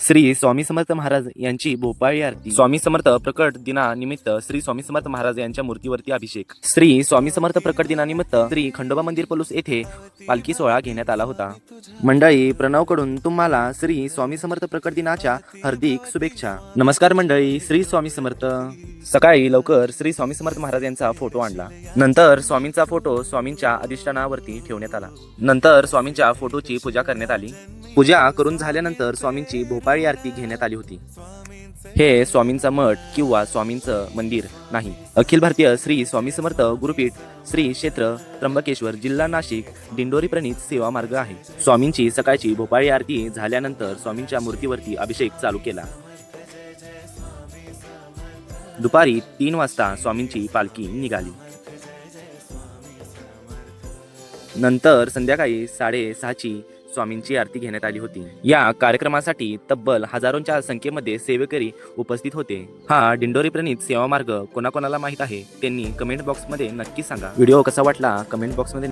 श्री स्वामी समर्थ महाराज यांची भोपाळी आरती। स्वामी समर्थ प्रकट दिनानिमित्त श्री स्वामी समर्थ महाराज यांच्या मूर्तीवरती अभिषेक। श्री स्वामी समर्थ प्रकट दिनानिमित्त श्री खंडोबा मंदिर पलूस येथे पालखी सोहळा घेण्यात आला होता। मंडळी, प्रणवकडून तुम्हाला श्री स्वामी समर्थ प्रकट दिनाच्या हार्दिक शुभेच्छा। नमस्कार मंडळी, श्री स्वामी समर्थ। सकाळी लवकर श्री स्वामी समर्थ महाराज यांचा फोटो आणला। नंतर स्वामींचा फोटो स्वामींच्या अधिष्ठानावरती ठेवण्यात आला। नंतर स्वामींच्या फोटोची पूजा करण्यात आली। पूजा करून झाल्यानंतर स्वामींची भोपाळी आरती घेण्यात आली होती। हे स्वामींचा मठ किंवा स्वामींचं मंदिर नाही, अखिल भारतीय श्री स्वामी समर्थ गुरुपीठ श्री क्षेत्र त्र्यंबकेश्वर, जिल्हा नाशिक, दिंडोरी प्रणीत सेवा मार्ग आहे। स्वामींची सकाळची भोपाळी आरती झाल्यानंतर स्वामींच्या मूर्तीवरती अभिषेक चालू केला। दुपारी 3 वाजता स्वामींची पालखी निघाली। नंतर संध्याकाळी 6:30ची स्वामींची आरती घेण्यात आली होती। या कार्यक्रमासाठी तब्बल हजारोंच्या संख्येमध्ये सेवेकरी उपस्थित होते। हा दिंडोरी प्रणीत सेवा मार्ग कोणाकोणाला माहित आहे त्यांनी कमेंट बॉक्स मध्ये नक्की सांगा। व्हिडिओ कसा वाटला कमेंट बॉक्स मध्ये